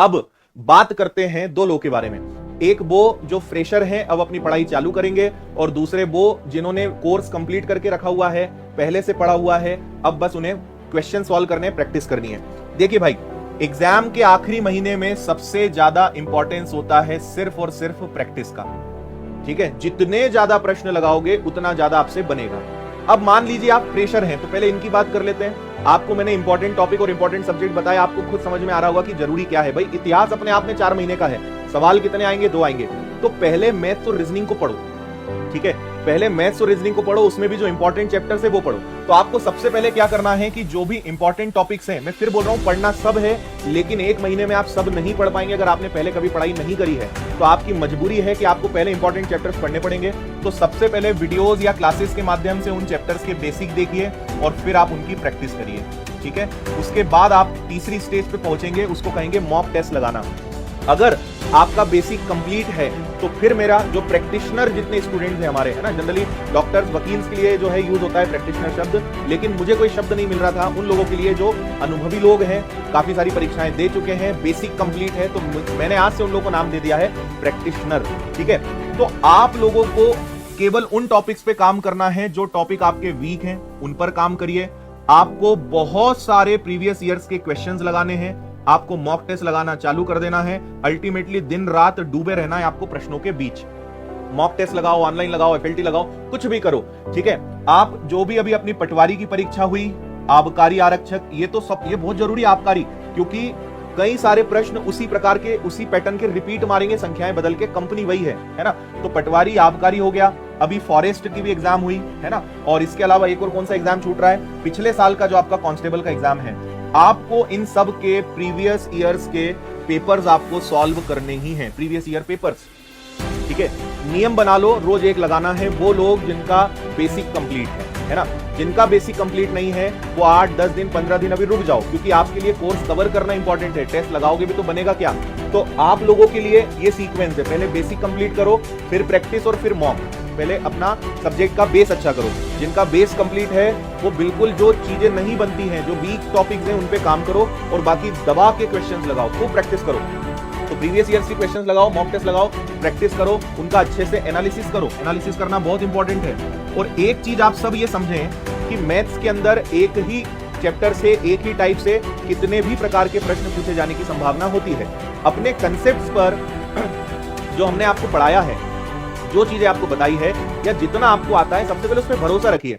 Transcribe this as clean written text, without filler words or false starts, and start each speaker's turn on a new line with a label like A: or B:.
A: अब बात करते हैं दो लोग के बारे में। एक वो जो फ्रेशर हैं, अब अपनी पढ़ाई चालू करेंगे, और दूसरे वो जिन्होंने कोर्स कंप्लीट करके रखा हुआ है, पहले से पढ़ा हुआ है, अब बस उन्हें क्वेश्चन सॉल्व करने, प्रैक्टिस करनी है। देखिए भाई, एग्जाम के आखिरी महीने में सबसे ज्यादा इंपॉर्टेंस होता है सिर्फ और सिर्फ प्रैक्टिस का। ठीक है, जितने ज्यादा प्रश्न लगाओगे उतना ज्यादा आपसे बनेगा। अब मान लीजिए आप फ्रेशर हैं, तो पहले इनकी बात कर लेते हैं। आपको मैंने इंपॉर्टेंट टॉपिक और इंपॉर्टेंट सब्जेक्ट बताया, आपको खुद समझ में आ रहा होगा कि जरूरी क्या है। भाई इतिहास अपने आप में 4 महीने का है, सवाल कितने आएंगे? 2 आएंगे। तो पहले मैथ्स और रीजनिंग को पढ़ो। ठीक है, पहले मैथ्स और रीजनिंग को पढ़ो, उसमें भी जो इंपॉर्टेंट चैप्टर्स है वो पढ़ो। तो आपको सबसे पहले क्या करना है कि जो भी इंपॉर्टेंट टॉपिक्स हैं, मैं फिर बोल रहा हूं पढ़ना सब है, लेकिन 1 महीने में आप सब नहीं पढ़ पाएंगे। अगर आपने पहले कभी पढ़ाई नहीं करी है तो आपकी मजबूरी है कि आपको पहले इंपॉर्टेंट चैप्टर्स पढ़ने पड़ेंगे। तो सबसे पहले वीडियोज या क्लासेस के माध्यम से उन चैप्टर्स के बेसिक देखिए और फिर आप उनकी प्रैक्टिस करिए। ठीक है, उसके बाद आप तीसरी स्टेज पे पहुंचेंगे, उसको कहेंगे मॉक टेस्ट लगाना। अगर आपका बेसिक कंप्लीट है तो फिर मेरा जो प्रैक्टिशनर जितने स्टूडेंट्स हैं हमारे, है ना, जनरली डॉक्टर्स वकील्स के लिए जो है यूज होता है प्रैक्टिशनर शब्द, लेकिन मुझे कोई शब्द नहीं मिल रहा था उन लोगों के लिए जो अनुभवी लोग हैं, काफी सारी परीक्षाएं दे चुके हैं, बेसिक कंप्लीट है, तो मैंने आज से उन लोगों को नाम दे दिया है प्रैक्टिशनर। ठीक है, तो आप लोगों को केवल उन टॉपिक्स पे काम करना है जो टॉपिक आपके वीक हैं, उन पर काम करिए। आपको बहुत सारे प्रीवियस ईयर्स के क्वेश्चंस लगाने हैं, आपको मॉक टेस्ट लगाना चालू कर देना है। अल्टीमेटली दिन रात डूबे रहना है आपको प्रश्नों के बीच। मॉक टेस्ट लगाओ, ऑनलाइन लगाओ, एफएलटी लगाओ, कुछ भी करो। ठीक है, आप जो भी अभी अपनी पटवारी की परीक्षा हुई, आबकारी आरक्षक, ये तो सब, ये बहुत जरूरी है आबकारी, क्योंकि कई सारे प्रश्न उसी प्रकार के, उसी पैटर्न के रिपीट मारेंगे, संख्याएं बदल के, कंपनी वही है ना। तो पटवारी आबकारी हो गया, अभी फॉरेस्ट की भी एग्जाम हुई है ना, और इसके अलावा एक और कौन सा एग्जाम छूट रहा है, पिछले साल का जो आपका कांस्टेबल का एग्जाम है। आपको इन सब के प्रीवियस ईयर्स के पेपर्स आपको सॉल्व करने ही हैं, प्रीवियस ईयर पेपर्स। ठीक है, नियम बना लो, रोज एक लगाना है। वो लोग जिनका बेसिक कंप्लीट है ना, जिनका बेसिक कंप्लीट नहीं है वो 8, 10 दिन, 15 दिन अभी रुक जाओ, क्योंकि आपके लिए कोर्स कवर करना इंपॉर्टेंट है। टेस्ट लगाओगे भी तो बनेगा क्या? तो आप लोगों के लिए ये सीक्वेंस है, पहले बेसिक कंप्लीट करो, फिर प्रैक्टिस और फिर मॉक। पहले अपना सब्जेक्ट का बेस अच्छा करो। जिनका बेस कंप्लीट है वो बिल्कुल जो चीजें नहीं बनती हैं, जो वीक टॉपिक्स हैं, उन पे काम करो, और बाकी दबा के क्वेश्चंस लगाओ, खूब प्रैक्टिस करो। तो प्रीवियस ईयर के क्वेश्चंस लगाओ, मॉक टेस्ट लगाओ, प्रैक्टिस करो, उनका अच्छे से एनालिसिस करो। एनालिसिस करना बहुत इंपॉर्टेंट है। और एक चीज आप सब ये समझें कि मैथ्स के अंदर एक ही चैप्टर से, एक ही टाइप से कितने भी प्रकार के प्रश्न पूछे जाने की संभावना होती है। अपने कंसेप्ट्स पर जो हमने आपको पढ़ाया है, जो चीजें आपको बताई है, या जितना आपको आता है, सबसे पहले उस पर भरोसा रखिए।